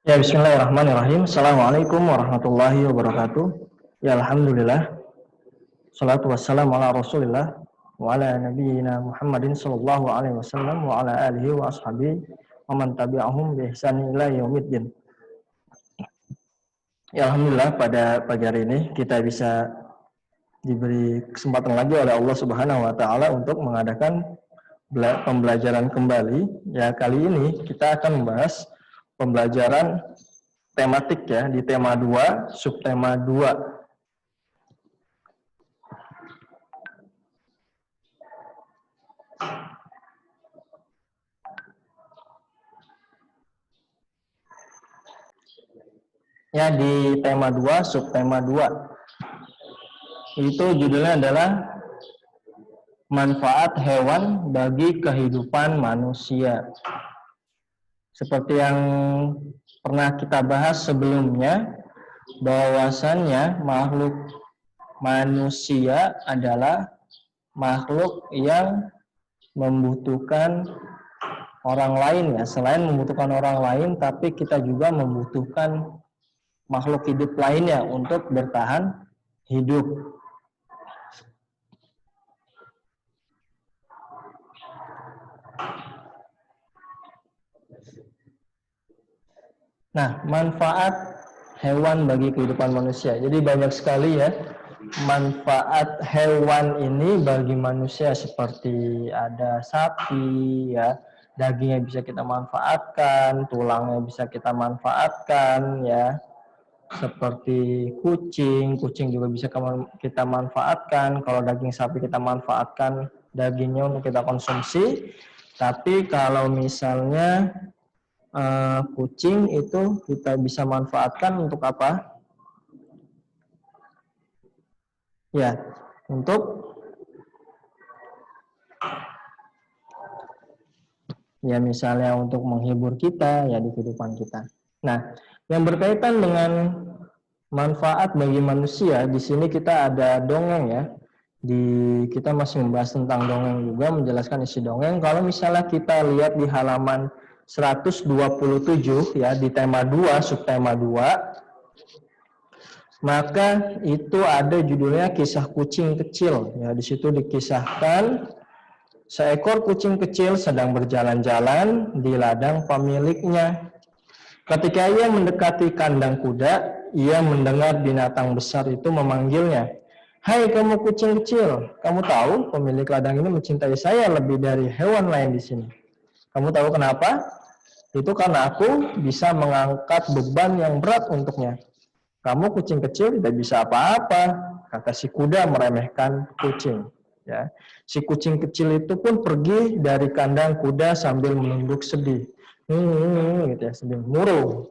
Ya, bismillahirrahmanirrahim. Assalamualaikum warahmatullahi wabarakatuh. Ya, alhamdulillah. Salatu wassalamu ala Rasulillah wa ala nabiyyina Muhammadin sallallahu alaihi wasallam wa ala alihi wa ashabihi wa man tabi'ahum bi ihsanin ila yaumiddin. Ya, alhamdulillah pada pagi hari ini kita bisa diberi kesempatan lagi oleh Allah Subhanahu wa taala untuk mengadakan pembelajaran kembali. Ya, kali ini kita akan membahas pembelajaran tematik ya, di tema 2, subtema 2. Ya, di tema 2, subtema 2. Itu judulnya adalah manfaat hewan bagi kehidupan manusia. Seperti yang pernah kita bahas sebelumnya, bahwasannya makhluk manusia adalah makhluk yang membutuhkan orang lain ya. Selain membutuhkan orang lain, tapi kita juga membutuhkan makhluk hidup lainnya untuk bertahan hidup. Nah, manfaat hewan bagi kehidupan manusia. Jadi banyak sekali ya manfaat hewan ini bagi manusia, seperti ada sapi ya, dagingnya bisa kita manfaatkan, tulangnya bisa kita manfaatkan ya. Seperti kucing juga bisa kita manfaatkan. Kalau daging sapi kita manfaatkan dagingnya untuk kita konsumsi. Tapi kalau misalnya kucing itu kita bisa manfaatkan untuk apa? Ya, untuk ya misalnya untuk menghibur kita ya di kehidupan kita. Nah, yang berkaitan dengan manfaat bagi manusia, di sini kita ada dongeng ya. Kita masih membahas tentang dongeng juga, menjelaskan isi dongeng. Kalau misalnya kita lihat di halaman 127 ya, di tema 2, subtema 2, maka itu ada judulnya kisah kucing kecil. Ya, di situ dikisahkan seekor kucing kecil sedang berjalan-jalan di ladang pemiliknya. Ketika ia mendekati kandang kuda, ia mendengar binatang besar itu memanggilnya. "Hai kamu kucing kecil, kamu tahu pemilik ladang ini mencintai saya lebih dari hewan lain di sini. Kamu tahu kenapa? Itu karena aku bisa mengangkat beban yang berat untuknya. Kamu kucing kecil tidak bisa apa-apa," kata si kuda meremehkan kucing. Ya, si kucing kecil itu pun pergi dari kandang kuda sambil menunduk sedih. Gitu ya, sedih murung.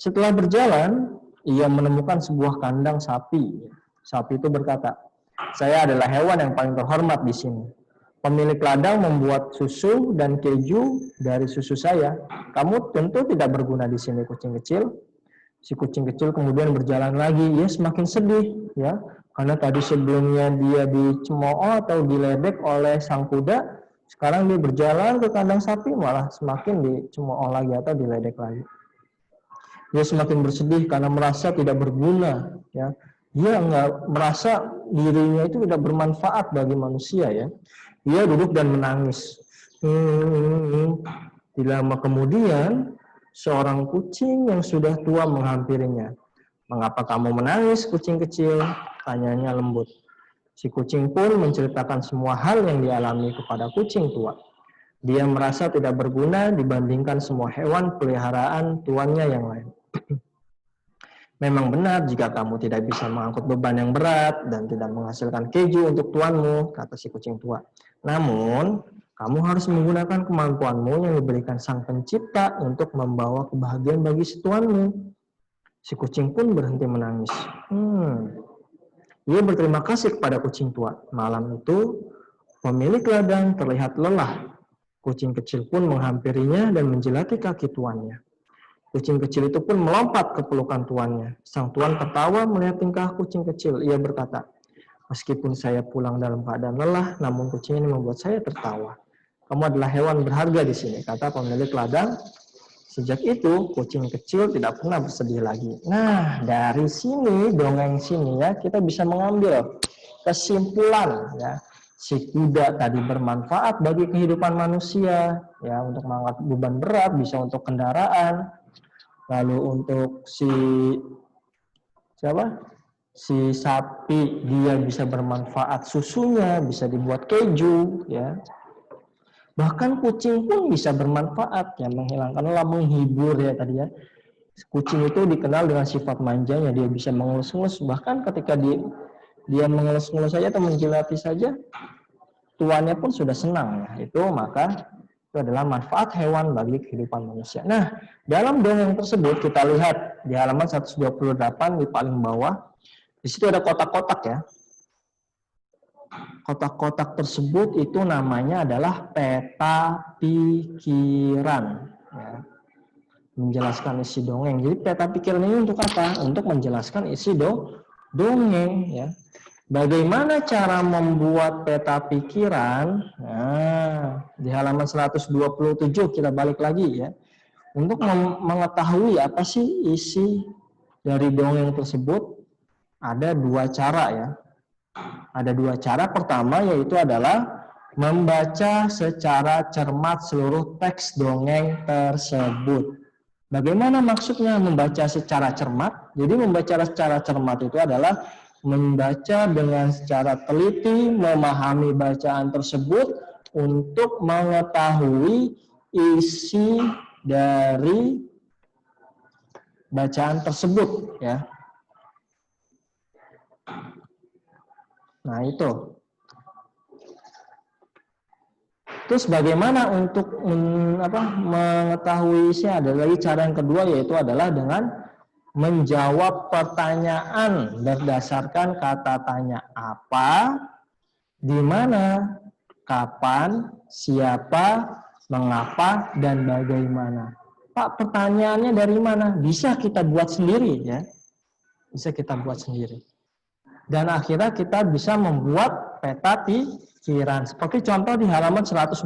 Setelah berjalan, ia menemukan sebuah kandang sapi. Sapi itu berkata, "Saya adalah hewan yang paling terhormat di sini. Pemilik ladang membuat susu dan keju dari susu saya. Kamu tentu tidak berguna di sini, kucing kecil." Si kucing kecil kemudian berjalan lagi. Ia semakin sedih ya, karena tadi sebelumnya dia dicemooh atau diledek oleh sang kuda. Sekarang dia berjalan ke kandang sapi malah semakin dicemooh lagi atau diledek lagi. Dia semakin bersedih karena merasa tidak berguna ya. Dia nggak merasa dirinya itu tidak bermanfaat bagi manusia ya. Dia duduk dan menangis. Tidak lama kemudian seorang kucing yang sudah tua menghampirinya. "Mengapa kamu menangis, kucing kecil?" tanyanya lembut. Si kucing pun menceritakan semua hal yang dialami kepada kucing tua. Dia merasa tidak berguna dibandingkan semua hewan peliharaan tuannya yang lain. "Memang benar jika kamu tidak bisa mengangkut beban yang berat dan tidak menghasilkan keju untuk tuanmu," kata si kucing tua. "Namun, kamu harus menggunakan kemampuanmu yang diberikan Sang Pencipta untuk membawa kebahagiaan bagi si tuanmu." Si kucing pun berhenti menangis. Ia berterima kasih kepada kucing tua. Malam itu, pemilik ladang terlihat lelah. Kucing kecil pun menghampirinya dan menjilati kaki tuannya. Kucing kecil itu pun melompat ke pelukan tuannya. Sang tuan tertawa melihat tingkah kucing kecil. Ia berkata, "Meskipun saya pulang dalam keadaan lelah, namun kucing ini membuat saya tertawa. Kamu adalah hewan berharga di sini," kata pemilik ladang Sejak itu, kucing kecil tidak pernah bersedih lagi. Nah, dari sini, dongeng sini ya, kita bisa mengambil kesimpulan ya. Si kuda tadi bermanfaat bagi kehidupan manusia, ya, untuk mengangkat beban berat, bisa untuk kendaraan. Lalu untuk si sapi, dia bisa bermanfaat susunya, bisa dibuat keju, ya. Bahkan kucing pun bisa bermanfaat, ya, menghilangkan lelah, menghibur ya tadi ya. Kucing itu dikenal dengan sifat manjanya, dia bisa mengelus-elus, bahkan ketika dia mengelus-elus saja atau menjilati saja, tuannya pun sudah senang. Ya. Maka itu adalah manfaat hewan bagi kehidupan manusia. Nah, dalam dongeng tersebut kita lihat di halaman 128 di paling bawah, di situ ada kotak-kotak ya. Kotak-kotak tersebut itu namanya adalah peta pikiran. Ya. Menjelaskan isi dongeng. Jadi peta pikiran ini untuk apa? Untuk menjelaskan isi dongeng. Ya. Bagaimana cara membuat peta pikiran? Nah, di halaman 127 kita balik lagi ya. Untuk mengetahui apa sih isi dari dongeng tersebut, ada dua cara ya. Ada dua cara. Pertama yaitu adalah membaca secara cermat seluruh teks dongeng tersebut. Bagaimana maksudnya membaca secara cermat? Jadi membaca secara cermat itu adalah membaca dengan secara teliti, memahami bacaan tersebut untuk mengetahui isi dari bacaan tersebut ya. Nah, itu. Terus bagaimana untuk mengetahui isi? Ada lagi cara yang kedua, yaitu adalah dengan menjawab pertanyaan berdasarkan kata tanya apa, di mana, kapan, siapa, mengapa, dan bagaimana. Pak, pertanyaannya dari mana? Bisa kita buat sendiri ya. Bisa kita buat sendiri. Dan akhirnya kita bisa membuat peta pikiran. Seperti contoh di halaman 128.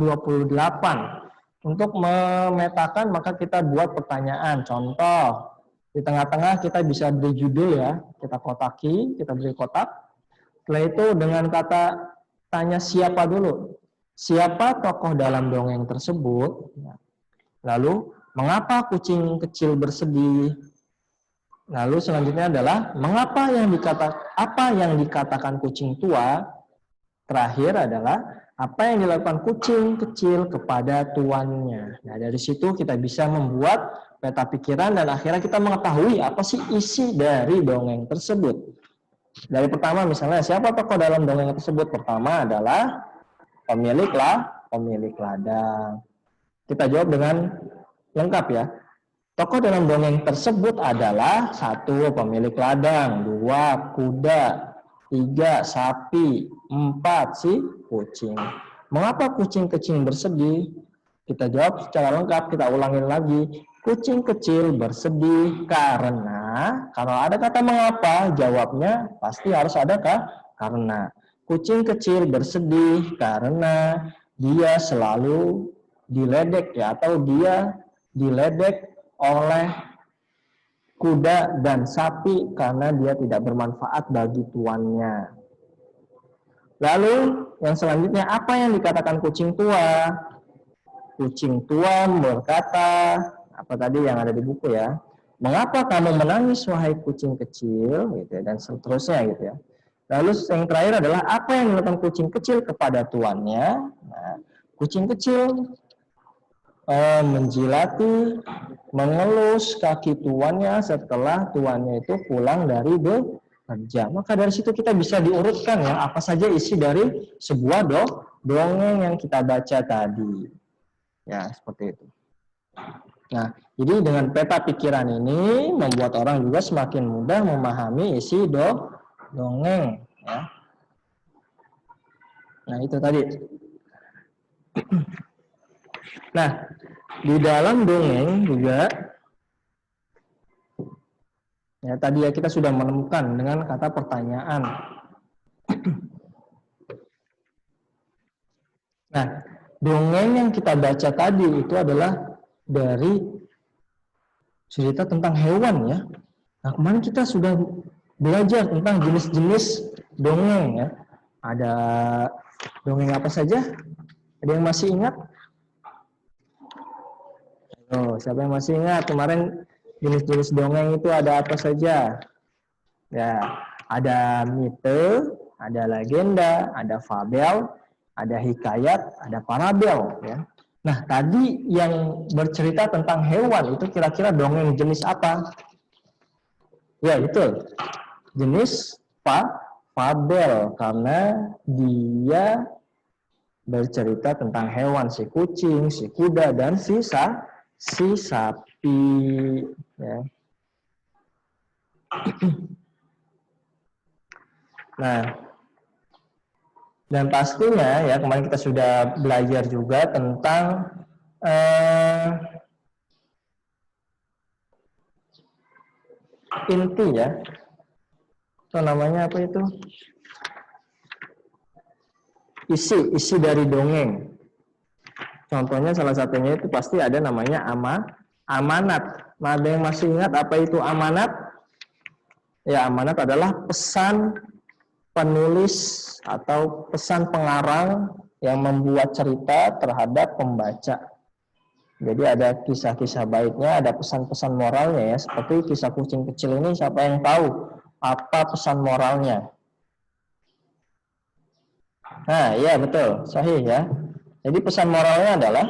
Untuk memetakan maka kita buat pertanyaan. Contoh, di tengah-tengah kita bisa beri judul ya. Kita kotaki, kita beri kotak. Setelah itu dengan kata tanya siapa dulu. Siapa tokoh dalam dongeng tersebut? Lalu, mengapa kucing kecil bersedih? Lalu selanjutnya adalah mengapa apa yang dikatakan kucing tua? Terakhir adalah apa yang dilakukan kucing kecil kepada tuannya. Nah, dari situ kita bisa membuat peta pikiran dan akhirnya kita mengetahui apa sih isi dari dongeng tersebut. Dari pertama misalnya siapa tokoh dalam dongeng tersebut? Pertama adalah pemilik ladang. Kita jawab dengan lengkap ya. Tokoh dalam dongeng tersebut adalah 1. Pemilik ladang, 2. Kuda, 3. Sapi, 4. Si kucing. Mengapa kucing kecil bersedih? Kita jawab secara lengkap, kita ulangin lagi. Kucing kecil bersedih karena, kalau ada kata mengapa, jawabnya pasti harus ada karena. Kucing kecil bersedih karena dia selalu diledek ya, atau dia diledek oleh kuda dan sapi karena dia tidak bermanfaat bagi tuannya. Lalu yang selanjutnya, apa yang dikatakan kucing tua? Kucing tua berkata, apa tadi yang ada di buku ya? Mengapa kamu menangis wahai kucing kecil? Gitu ya, dan seterusnya gitu ya. Lalu yang terakhir adalah apa yang dilakukan kucing kecil kepada tuannya? Nah, kucing kecil menjilati, mengelus kaki tuannya setelah tuannya itu pulang dari bekerja. Maka dari situ kita bisa diurutkan ya apa saja isi dari sebuah dongeng yang kita baca tadi. Ya, seperti itu. Nah, jadi dengan peta pikiran ini membuat orang juga semakin mudah memahami isi dongeng ya. Nah, itu tadi. Nah, di dalam dongeng juga ya tadi ya kita sudah menemukan dengan kata pertanyaan. Nah, dongeng yang kita baca tadi itu adalah dari cerita tentang hewan ya. Nah, kemarin kita sudah belajar tentang jenis-jenis dongeng ya. Ada dongeng apa saja? Ada yang masih ingat? Oh, siapa yang masih ingat kemarin jenis-jenis dongeng itu ada apa saja? Ya, ada mite, ada legenda, ada fabel, ada hikayat, ada parabel ya. Nah, tadi yang bercerita tentang hewan itu kira-kira dongeng jenis apa? Ya, betul. Jenis fabel karena dia bercerita tentang hewan, si kucing, si kuda, dan si sapi. Ya. Nah, dan pastinya ya kemarin kita sudah belajar juga tentang inti ya. Itu namanya apa itu? Isi dari dongeng. Contohnya salah satunya itu pasti ada namanya amanat. Nah, ada yang masih ingat apa itu amanat? Ya, amanat adalah pesan penulis atau pesan pengarang yang membuat cerita terhadap pembaca. Jadi ada kisah-kisah baiknya, ada pesan-pesan moralnya ya. Seperti kisah kucing kecil ini, siapa yang tahu apa pesan moralnya? Nah, iya betul, sahih ya. Jadi pesan moralnya adalah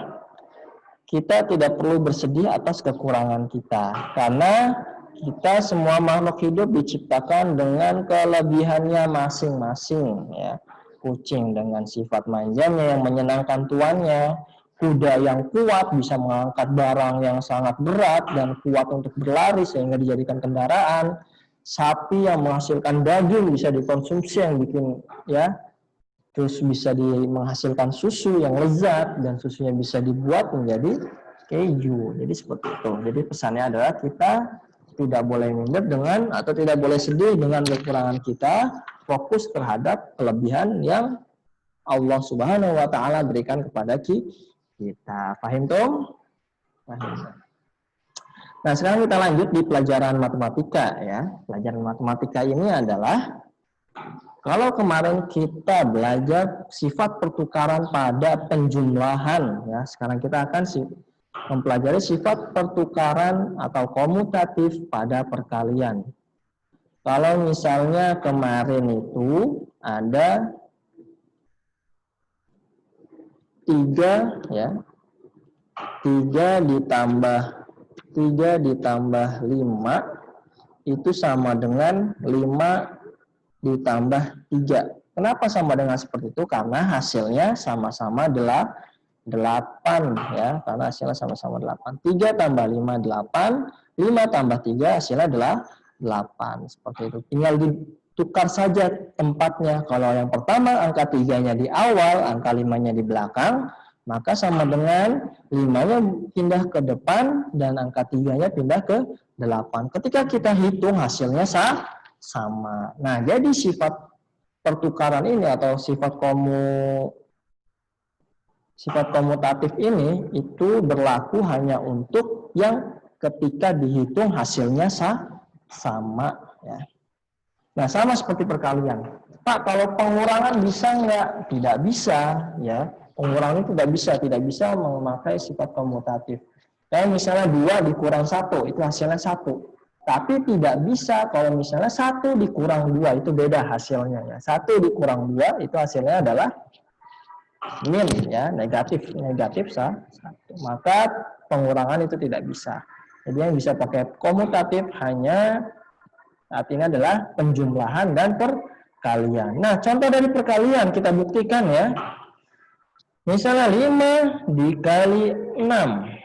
kita tidak perlu bersedih atas kekurangan kita, karena kita semua makhluk hidup diciptakan dengan kelebihannya masing-masing ya. Kucing dengan sifat manjanya yang menyenangkan tuannya, kuda yang kuat bisa mengangkat barang yang sangat berat dan kuat untuk berlari sehingga dijadikan kendaraan, sapi yang menghasilkan daging bisa dikonsumsi yang bikin ya, terus bisa menghasilkan susu yang lezat dan susunya bisa dibuat menjadi keju. Jadi seperti itu. Jadi pesannya adalah kita tidak boleh minder dengan atau tidak boleh sedih dengan kekurangan kita, fokus terhadap kelebihan yang Allah Subhanahu wa taala berikan kepada kita. Paham Tom? Paham. Nah, sekarang kita lanjut di pelajaran matematika ya. Pelajaran matematika ini adalah kalau kemarin kita belajar sifat pertukaran pada penjumlahan, ya, sekarang kita akan mempelajari sifat pertukaran atau komutatif pada perkalian. Kalau misalnya kemarin itu ada 3 ya, 3 ditambah 5 itu sama dengan 5 ditambah 3. Kenapa sama dengan seperti itu? Karena hasilnya sama-sama 8 ya, karena hasilnya sama-sama 8. 3 tambah 5 8, 5 tambah 3 hasilnya adalah 8. Seperti itu. Tinggal ditukar saja tempatnya. Kalau yang pertama angka 3-nya di awal, angka 5-nya di belakang, maka sama dengan 5-nya pindah ke depan dan angka 3-nya pindah ke 8. Ketika kita hitung hasilnya sama. Nah, jadi sifat pertukaran ini atau sifat komutatif ini itu berlaku hanya untuk yang ketika dihitung hasilnya sama ya. Nah, sama seperti perkalian. Pak, kalau pengurangan bisa nggak? Tidak bisa ya. Pengurangan itu tidak bisa memakai sifat komutatif. Kayak misalnya 2 dikurang 1 itu hasilnya 1. Tapi tidak bisa kalau misalnya 1 dikurang 2 itu beda hasilnya ya. 1 dikurang 2 itu hasilnya adalah min ya, negatif 1. Maka pengurangan itu tidak bisa. Jadi yang bisa pakai komutatif hanya artinya adalah penjumlahan dan perkalian. Nah, contoh dari perkalian kita buktikan ya. Misalnya 5 dikali 6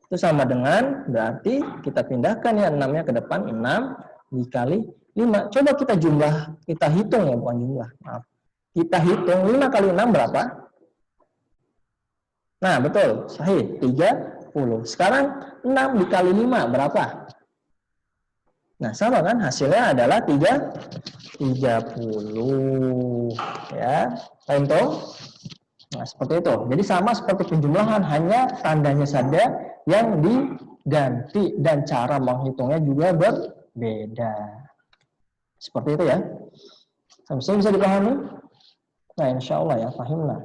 itu sama dengan, berarti kita pindahkan ya 6-nya ke depan, 6 dikali 5. Coba kita hitung ya, bukan jumlah. Maaf. Kita hitung 5 kali 6 berapa? Nah, betul. Sahih. 30. Sekarang 6 dikali 5 berapa? Nah, sama kan? Hasilnya adalah 30. Ya. Contoh. Nah, seperti itu. Jadi sama seperti penjumlahan, hanya tandanya saja yang ganti dan cara menghitungnya juga berbeda. Seperti itu ya. Sampai bisa dipahami? Nah, insya Allah ya, pahimlah.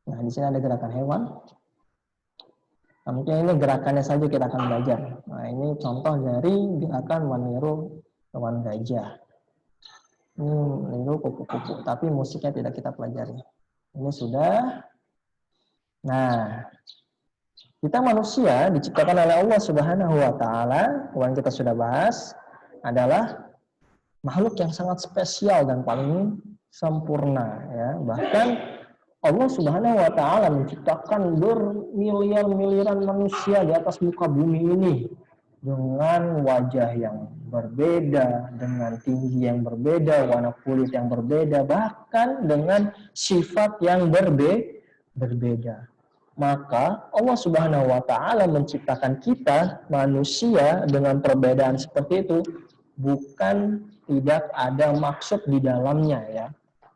Nah, di sini ada gerakan hewan. Nah, mungkin ini gerakannya saja kita akan belajar. Nah, ini contoh dari gerakan meniru hewan gajah. Ini meniru kupu-kupu, tapi musiknya tidak kita pelajari. Ini sudah. Nah, kita manusia diciptakan oleh Allah Subhanahu wa taala, yang kita sudah bahas, adalah makhluk yang sangat spesial dan paling sempurna ya. Bahkan Allah Subhanahu wa taala menciptakan bermiliar-miliaran manusia di atas muka bumi ini dengan wajah yang berbeda, dengan tinggi yang berbeda, warna kulit yang berbeda, bahkan dengan sifat yang berbeda. Maka Allah Subhanahu wa taala menciptakan kita manusia dengan perbedaan seperti itu bukan tidak ada maksud di dalamnya ya.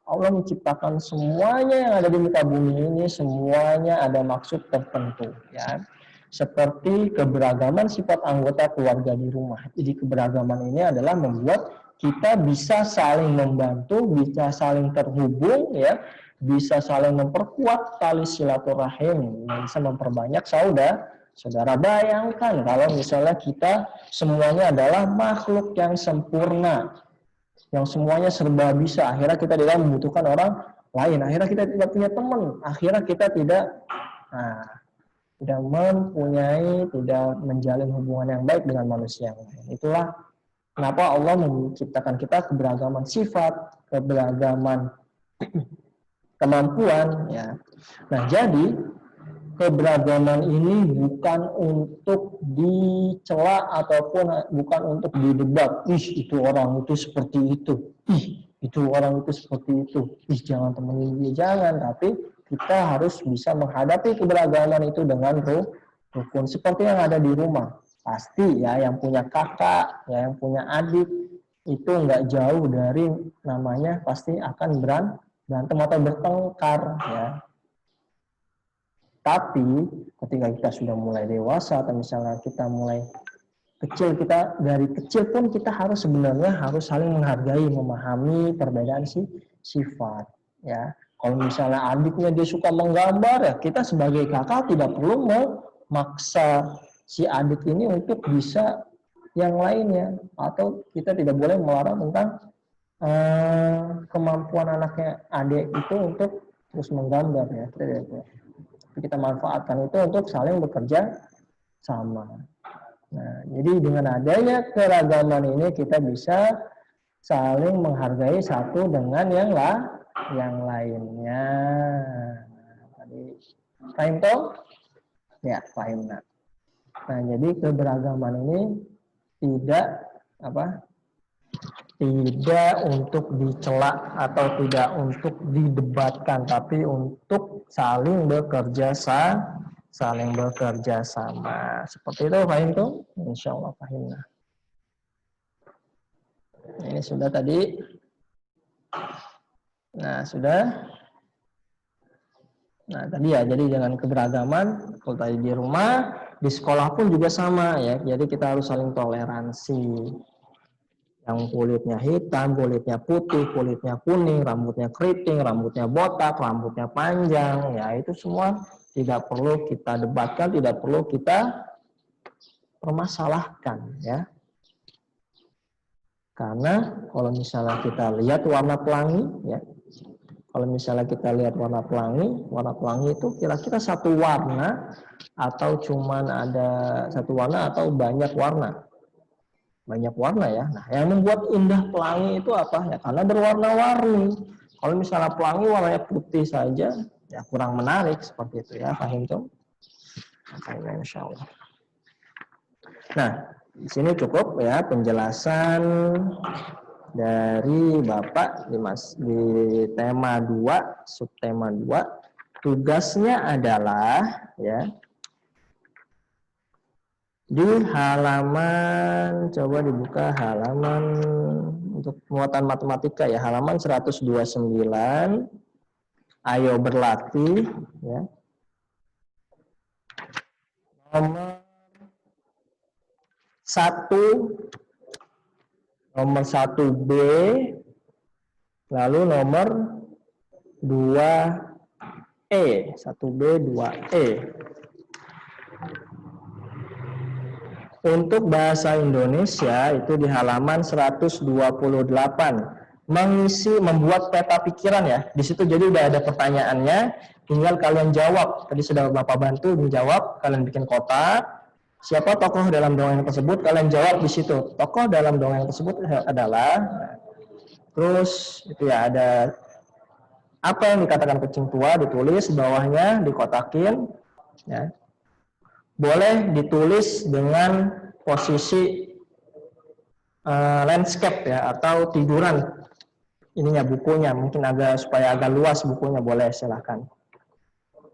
Allah menciptakan semuanya yang ada di muka bumi ini, semuanya ada maksud tertentu ya. Seperti keberagaman sifat anggota keluarga di rumah. Jadi keberagaman ini adalah membuat kita bisa saling membantu, bisa saling terhubung ya, bisa saling memperkuat tali silaturahim, bisa memperbanyak saudara. Bayangkan kalau misalnya kita semuanya adalah makhluk yang sempurna, yang semuanya serba bisa, akhirnya kita tidak membutuhkan orang lain, akhirnya kita tidak punya teman, akhirnya kita tidak mempunyai, tidak menjalin hubungan yang baik dengan manusia yang lain. Itulah kenapa Allah menciptakan kita keberagaman sifat, keberagaman kemampuan ya. Nah, jadi keberagaman ini bukan untuk dicela ataupun bukan untuk didebat. Itu orang itu seperti itu. Itu orang itu seperti itu. Jangan temenin dia, jangan. Tapi kita harus bisa menghadapi keberagaman itu dengan rukun. Seperti yang ada di rumah. Pasti ya, yang punya kakak, ya, yang punya adik, itu nggak jauh dari namanya pasti akan berantem atau bertengkar ya. Tapi ketika kita sudah mulai dewasa atau misalnya kita mulai kecil, kita dari kecil pun kita harus sebenarnya harus saling menghargai, memahami perbedaan sifat ya. Kalau misalnya adiknya dia suka menggambar ya, kita sebagai kakak tidak perlu memaksa si adik ini untuk bisa yang lainnya, atau kita tidak boleh melarang tentang kemampuan anaknya adik itu untuk terus menggambar ya. Kita manfaatkan itu untuk saling bekerja sama. Nah, jadi dengan adanya keragaman ini kita bisa saling menghargai satu dengan yang lainnya. Tadi paham toh? Ya, paham. Nah, jadi keberagaman ini tidak untuk dicela atau tidak untuk didebatkan, tapi untuk saling bekerja sama. Seperti itu, paham tuh? Insya Allah paham. Ini sudah tadi. Nah, sudah. Nah, tadi ya, jadi dengan keberagaman, kalau tadi di rumah, di sekolah pun juga sama ya. Jadi kita harus saling toleransi. Yang kulitnya hitam, kulitnya putih, kulitnya kuning, rambutnya keriting, rambutnya botak, rambutnya panjang, ya itu semua tidak perlu kita debatkan, tidak perlu kita permasalahkan ya. Karena kalau misalnya kita lihat warna pelangi ya, kalau misalnya kita lihat warna pelangi itu kira-kira satu warna atau cuman ada satu warna atau banyak warna? Banyak warna ya. Nah, yang membuat indah pelangi itu apa? Ya karena berwarna-warni. Kalau misalnya pelangi warnanya putih saja, ya kurang menarik seperti itu ya. Paham tuh? Nah, insya Allah. Nah, di sini cukup ya penjelasan dari Bapak di tema 2, subtema 2. Tugasnya adalah ya di halaman, coba dibuka halaman untuk muatan matematika ya, halaman 129 Ayo berlatih, ya. Nomor 1B, lalu nomor 2E, 1B, 2E. Untuk bahasa Indonesia itu di halaman 128. Membuat peta pikiran ya. Di situ jadi udah ada pertanyaannya, tinggal kalian jawab. Tadi sudah Bapak bantu menjawab, kalian bikin kotak. Siapa tokoh dalam dongeng tersebut? Kalian jawab di situ. Tokoh dalam dongeng tersebut adalah, terus itu ya ada apa yang dikatakan kucing tua, ditulis bawahnya, dikotakin, ya. Boleh ditulis dengan posisi landscape ya, atau tiduran ininya bukunya, mungkin supaya agak luas bukunya, boleh silahkan.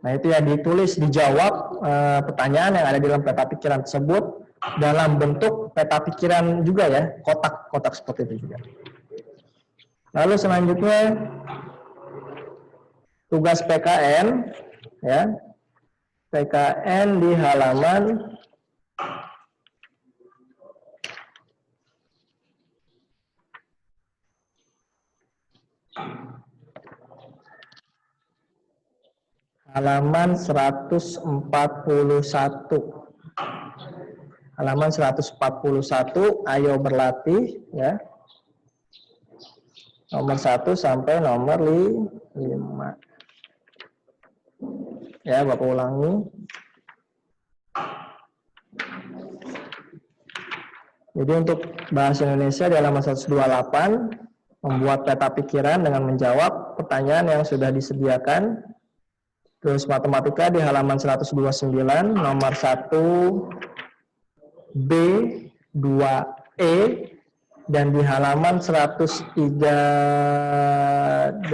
Nah itu ya, ditulis, dijawab pertanyaan yang ada di dalam peta pikiran tersebut dalam bentuk peta pikiran juga ya, kotak-kotak seperti itu juga. Lalu selanjutnya tugas PKN ya. PKN di halaman 141. Halaman 141, ayo berlatih ya. Nomor 1 sampai nomor 5. Ya, Bapak ulangi. Jadi untuk bahasa Indonesia di halaman 128, membuat peta pikiran dengan menjawab pertanyaan yang sudah disediakan. Terus matematika di halaman 129, nomor 1B, 2E, dan di halaman 138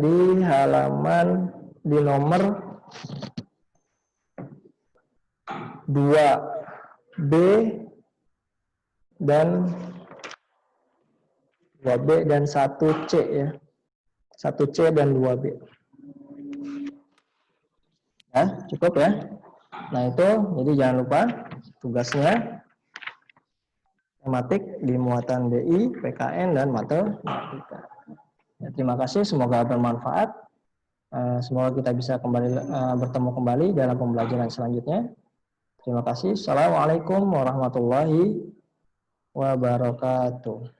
di halaman di nomor 2B dan 1C ya. 1C dan 2B. Ya, cukup ya. Nah, itu jadi jangan lupa tugasnya tematik di muatan BI, PKN dan matematika. Ya, terima kasih, semoga bermanfaat. Semoga kita bisa bertemu kembali dalam pembelajaran selanjutnya. Terima kasih. Assalamualaikum warahmatullahi wabarakatuh.